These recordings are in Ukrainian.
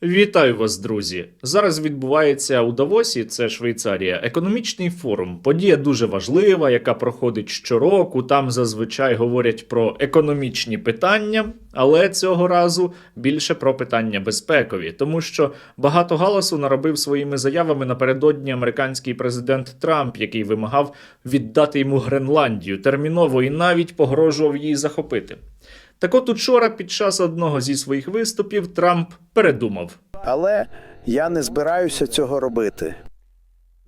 Вітаю вас, друзі! Зараз відбувається у Давосі, це Швейцарія, економічний форум. Подія дуже важлива, яка проходить щороку. Там зазвичай говорять про економічні питання, але цього разу більше про питання безпекові. Тому що багато галасу наробив своїми заявами напередодні американський президент Трамп, який вимагав віддати йому Гренландію терміново і навіть погрожував її захопити. Так от учора під час одного зі своїх виступів Трамп передумав. Але я не збираюся цього робити.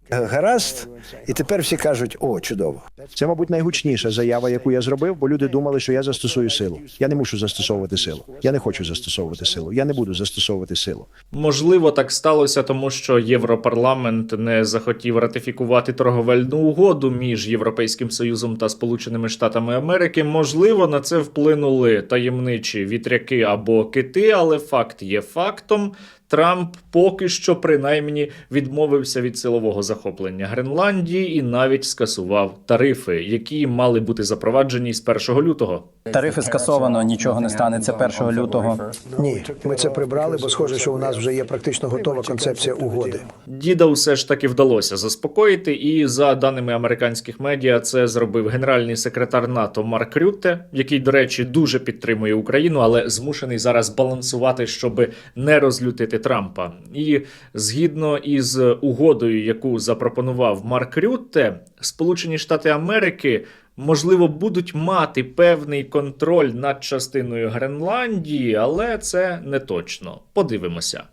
Гаразд, і тепер всі кажуть: о, чудово. Це, мабуть, найгучніша заява, яку я зробив, бо люди думали, що я застосую силу. Я не мушу застосовувати силу. Я не хочу застосовувати силу. Я не буду застосовувати силу. Можливо, так сталося, тому що Європарламент не захотів ратифікувати торговельну угоду між Європейським Союзом та Сполученими Штатами Америки. Можливо, на це вплинули таємничі вітряки або кити, але факт є фактом. Трамп поки що, принаймні, відмовився від силового захоплення Гренландії і навіть скасував тарифи, які мали бути запроваджені з 1 лютого. Тарифи скасовано, нічого не станеться 1 лютого. Ні, ми це прибрали, бо схоже, що у нас вже є практично готова концепція угоди. Діда все ж таки вдалося заспокоїти, і за даними американських медіа, це зробив генеральний секретар НАТО Марк Рютте, який, до речі, дуже підтримує Україну, але змушений зараз балансувати, щоб не розлютити Трампа. І згідно із угодою, яку запропонував Марк Рютте, Сполучені Штати Америки можливо, будуть мати певний контроль над частиною Гренландії, але це не точно. Подивимося.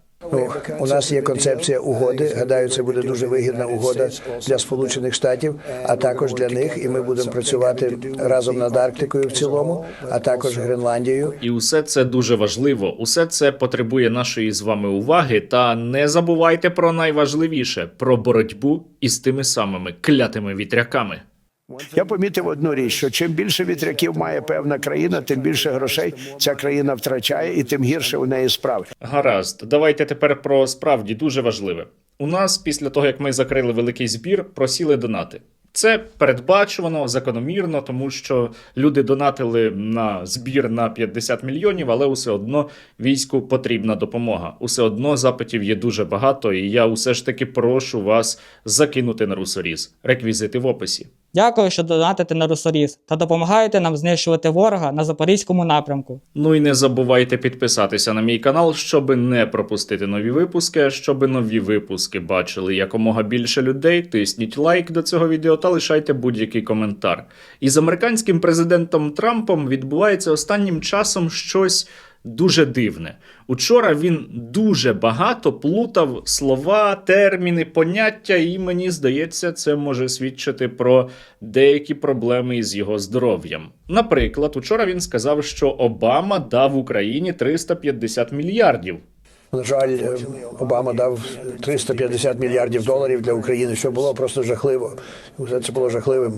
У нас є концепція угоди. Гадаю, це буде дуже вигідна угода для Сполучених Штатів, а також для них. І ми будемо працювати разом над Арктикою в цілому, а також Гренландією. І усе це дуже важливо. Усе це потребує нашої з вами уваги. Та не забувайте про найважливіше – про боротьбу із тими самими клятими вітряками. Я помітив одну річ, що чим більше вітряків має певна країна, тим більше грошей ця країна втрачає і тим гірше у неї справи. Гаразд, давайте тепер про справді дуже важливе. У нас після того, як ми закрили великий збір, просіли донати. Це передбачувано, закономірно, тому що люди донатили на збір на 50 мільйонів, але усе одно війську потрібна допомога. Усе одно запитів є дуже багато, і я усе ж таки прошу вас закинути на русоріз. Реквізити в описі. Дякую, що донатите на Русоріз та допомагаєте нам знищувати ворога на Запорізькому напрямку. Ну і не забувайте підписатися на мій канал, щоб не пропустити нові випуски, а щоб нові випуски бачили якомога більше людей. Тисніть лайк до цього відео та лишайте будь-який коментар. І з американським президентом Трампом відбувається останнім часом щось дуже дивне. Учора він дуже багато плутав слова, терміни, поняття, і мені здається, це може свідчити про деякі проблеми із його здоров'ям. Наприклад, учора він сказав, що Обама дав Україні 350 мільярдів. На жаль, Обама дав 350 мільярдів доларів для України, що було просто жахливо. Все це було жахливим.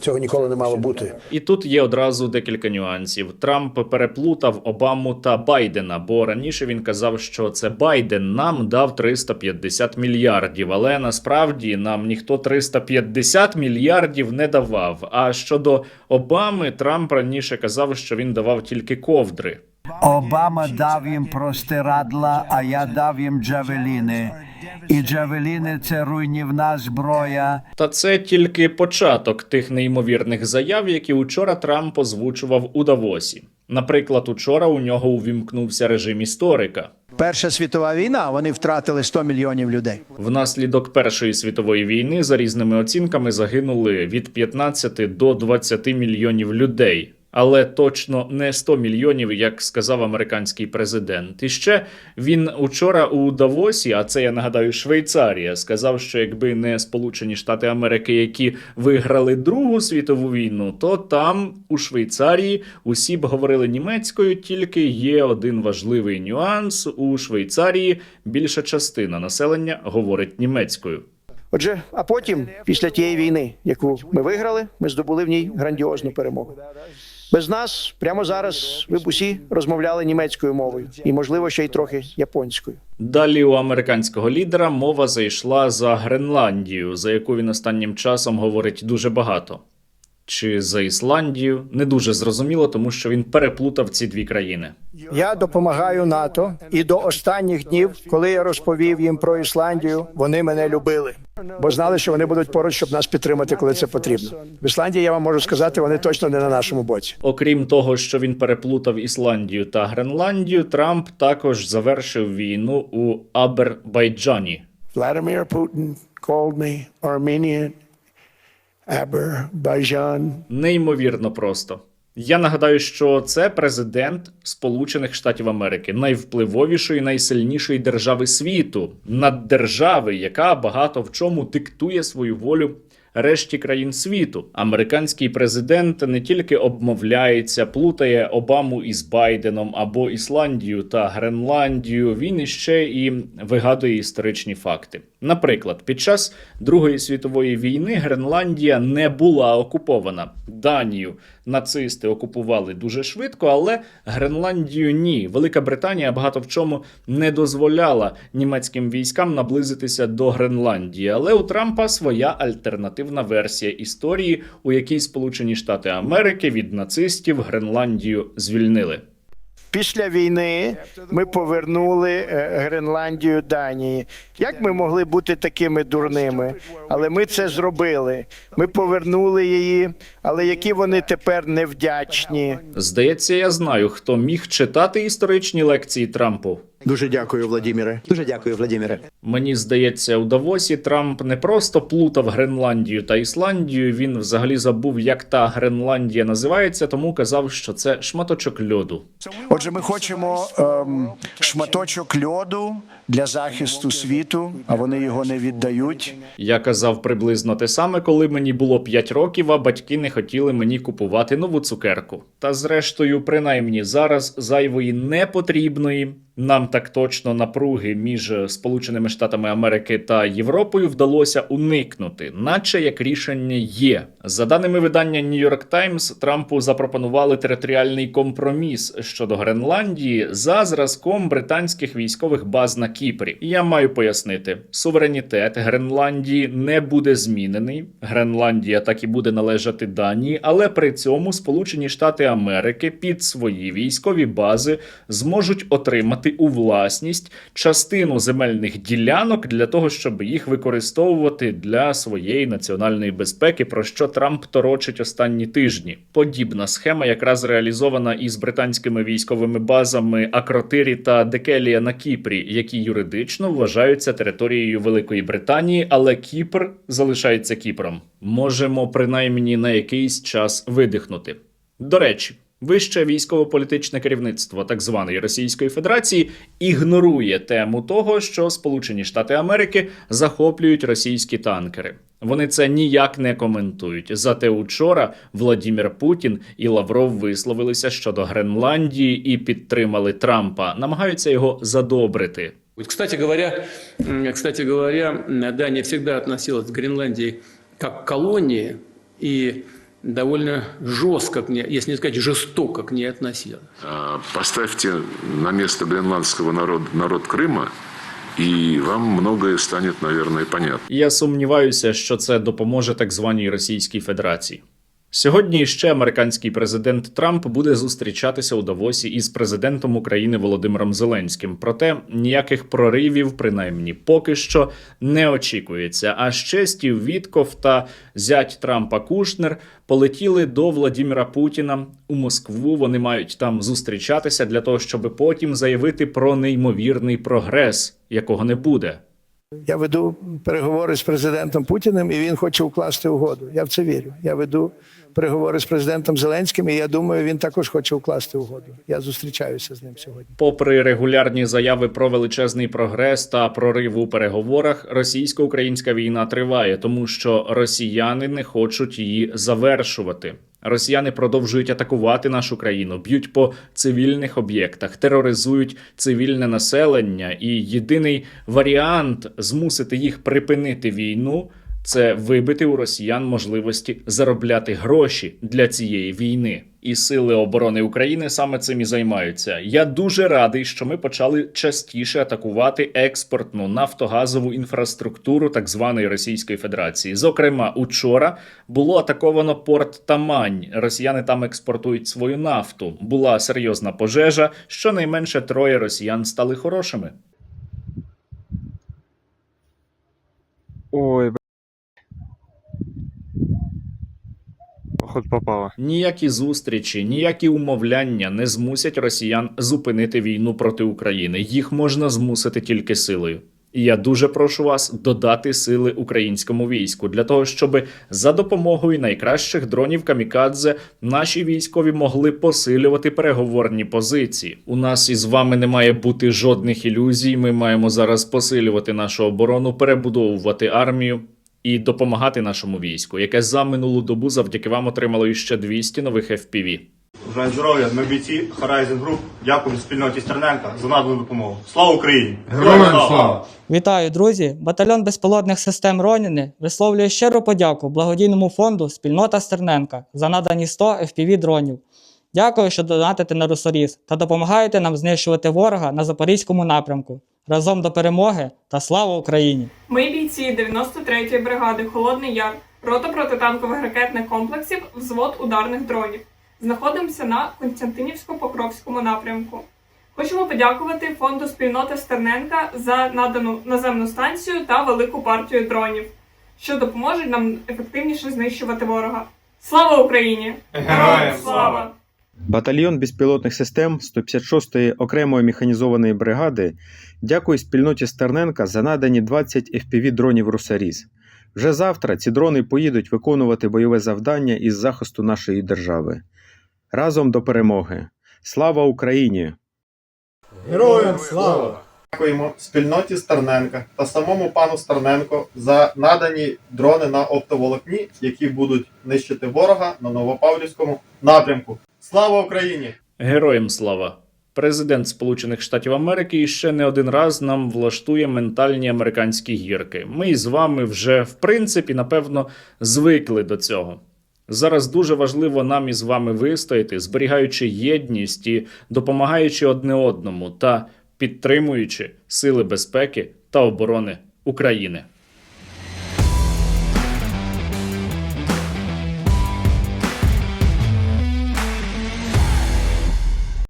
Цього ніколи не мало бути. І тут є одразу декілька нюансів. Трамп переплутав Обаму та Байдена, бо раніше він казав, що це Байден нам дав 350 мільярдів, але насправді нам ніхто 350 мільярдів не давав. А щодо Обами, Трамп раніше казав, що він давав тільки ковдри. Обама дав їм простирадла, а я дав їм джавеліни. І джавеліни – це руйнівна зброя. Та це тільки початок тих неймовірних заяв, які учора Трамп озвучував у Давосі. Наприклад, учора у нього увімкнувся режим історика. Перша світова війна, вони втратили 100 мільйонів людей. Внаслідок Першої світової війни, за різними оцінками, загинули від 15 до 20 мільйонів людей. Але точно не 100 мільйонів, як сказав американський президент. І ще він учора у Давосі, а це, я нагадаю, Швейцарія, сказав, що якби не Сполучені Штати Америки, які виграли Другу світову війну, то там, у Швейцарії, усі б говорили німецькою, тільки є один важливий нюанс. У Швейцарії більша частина населення говорить німецькою. Отже, а потім, після тієї війни, яку ми виграли, ми здобули в ній грандіозну перемогу. Без нас прямо зараз ви б усі розмовляли німецькою мовою і, можливо, ще й трохи японською. Далі у американського лідера мова зайшла за Гренландію, за яку він останнім часом говорить дуже багато. чи за Ісландію. Не дуже зрозуміло, тому що він переплутав ці дві країни. Я допомагаю НАТО, і до останніх днів, коли я розповів їм про Ісландію, вони мене любили. Бо знали, що вони будуть поруч, щоб нас підтримати, коли це потрібно. В Ісландії, я вам можу сказати, вони точно не на нашому боці. Окрім того, що він переплутав Ісландію та Гренландію, Трамп також завершив війну у Азербайджані. Vladimir Putin called me Armenian, Azerbaijan. Неймовірно просто. Я нагадаю, що це президент Сполучених Штатів Америки, найвпливовішої, найсильнішої держави світу, наддержави, яка багато в чому диктує свою волю решті країн світу. Американський президент не тільки обмовляється, плутає Обаму із Байденом або Ісландію та Гренландію, він іще і вигадує історичні факти. Наприклад, під час Другої світової війни Гренландія не була окупована. Данію нацисти окупували дуже швидко, але Гренландію ні. Велика Британія багато в чому не дозволяла німецьким військам наблизитися до Гренландії. Але у Трампа своя альтернативна версія історії, у якій Сполучені Штати Америки від нацистів Гренландію звільнили. Після війни ми повернули Гренландію Данії. Як ми могли бути такими дурними? Але ми це зробили. Ми повернули її, але які вони тепер невдячні. Здається, я знаю, хто міг читати історичні лекції Трампу. Дуже дякую, Владіміре. Дуже дякую, Владимире. Мені здається, у Давосі Трамп не просто плутав Гренландію та Ісландію, він взагалі забув, як та Гренландія називається, тому казав, що це шматочок льоду. Отже, ми хочемо шматочок льоду для захисту світу, а вони його не віддають. Я казав приблизно те саме, коли мені було 5 років, а батьки не хотіли мені купувати нову цукерку. Та зрештою, принаймні зараз зайвої непотрібної, нам так точно напруги між Сполученими Штатами Америки та Європою вдалося уникнути, наче як рішення є. За даними видання New York Times, Трампу запропонували територіальний компроміс щодо Гренландії за зразком британських військових баз на Кіпрі. Я маю пояснити, суверенітет Гренландії не буде змінений, Гренландія так і буде належати Данії, але при цьому Сполучені Штати Америки під свої військові бази зможуть отримати у власність частину земельних ділянок для того, щоб їх використовувати для своєї національної безпеки, про що Трамп торочить останні тижні. Подібна схема якраз реалізована із британськими військовими базами Акротирі та Декелія на Кіпрі, які юридично вважаються територією Великої Британії, але Кіпр залишається Кіпром. Можемо принаймні на якийсь час видихнути. До речі, вище військово-політичне керівництво так званої Російської Федерації ігнорує тему того, що Сполучені Штати Америки захоплюють російські танкери. Вони це ніяк не коментують. Зате учора Владимир Путін і Лавров висловилися щодо Гренландії і підтримали Трампа, намагаються його задобрити. Кстати говоря, Дания всегда относилась к Гренландии как к колонии и довольно жестко, если не сказать жестоко, к ней относилась. Поставьте на место гренландского народ Крыма, і вам многое станет, наверное, понятно. Я сумніваюся, що це допоможе так званій Російській Федерації. Сьогодні ще американський президент Трамп буде зустрічатися у Давосі із президентом України Володимиром Зеленським. Проте ніяких проривів, принаймні поки що, не очікується. А ще Стів Вітков та зять Трампа Кушнер полетіли до Владимира Путіна у Москву. Вони мають там зустрічатися для того, щоб потім заявити про неймовірний прогрес, якого не буде. Я веду переговори з президентом Путіним, і він хоче укласти угоду. Я в це вірю. Я веду переговори з президентом Зеленським, і я думаю, він також хоче укласти угоду. Я зустрічаюся з ним сьогодні. Попри регулярні заяви про величезний прогрес та прорив у переговорах, російсько-українська війна триває, тому що росіяни не хочуть її завершувати. Росіяни продовжують атакувати нашу країну, б'ють по цивільних об'єктах, тероризують цивільне населення, і єдиний варіант змусити їх припинити війну це вибити у росіян можливості заробляти гроші для цієї війни. І Сили оборони України саме цим і займаються. Я дуже радий, що ми почали частіше атакувати експортну нафтогазову інфраструктуру так званої Російської Федерації. Зокрема, учора було атаковано порт Тамань. Росіяни там експортують свою нафту. Була серйозна пожежа, щонайменше 3 росіян стали хорошими. Ой, походу попало. Ніякі зустрічі, ніякі умовляння не змусять росіян зупинити війну проти України. Їх можна змусити тільки силою. І я дуже прошу вас додати сили українському війську для того, щоб за допомогою найкращих дронів камікадзе наші військові могли посилювати переговорні позиції. У нас із вами не має бути жодних ілюзій. Ми маємо зараз посилювати нашу оборону, перебудовувати армію і допомагати нашому війську, яке за минулу добу завдяки вам отримало іще 200 нових FPV. Бажаю здоров'я, ми бійці Horizon Group. Дякуємо спільноті Стерненка за надану допомогу. Слава Україні! Героям слава! Вітаю, друзі! Батальйон безпілотних систем «Роніни» висловлює щиру подяку благодійному фонду «Спільнота Стерненка» за надані 100 FPV-дронів. Дякую, що донатите на Русоріз та допомагаєте нам знищувати ворога на Запорізькому напрямку. Разом до перемоги та слава Україні! Ми бійці 93-ї бригади «Холодний Яр», рота протитанкових ракетних комплексів, взвод ударних дронів. Знаходимося на Костянтинівсько-Покровському напрямку. Хочемо подякувати фонду «Спільнота Стерненка» за надану наземну станцію та велику партію дронів, що допоможуть нам ефективніше знищувати ворога. Слава Україні! Героям слава! Батальйон безпілотних систем 156-ї окремої механізованої бригади дякує спільноті Стерненка за надані 20 FPV-дронів «Русоріз». Вже завтра ці дрони поїдуть виконувати бойове завдання із захисту нашої держави. Разом до перемоги! Слава Україні! Героям слава! Дякуємо спільноті Стерненка та самому пану Стерненко за надані дрони на оптоволокні, які будуть нищити ворога на Новопавлівському напрямку. Слава Україні! Героям слава! Президент Сполучених Штатів Америки іще не один раз нам влаштує ментальні американські гірки. Ми з вами вже, в принципі, напевно, звикли до цього. Зараз дуже важливо нам із вами вистояти, зберігаючи єдність і допомагаючи одне одному та підтримуючи сили безпеки та оборони України.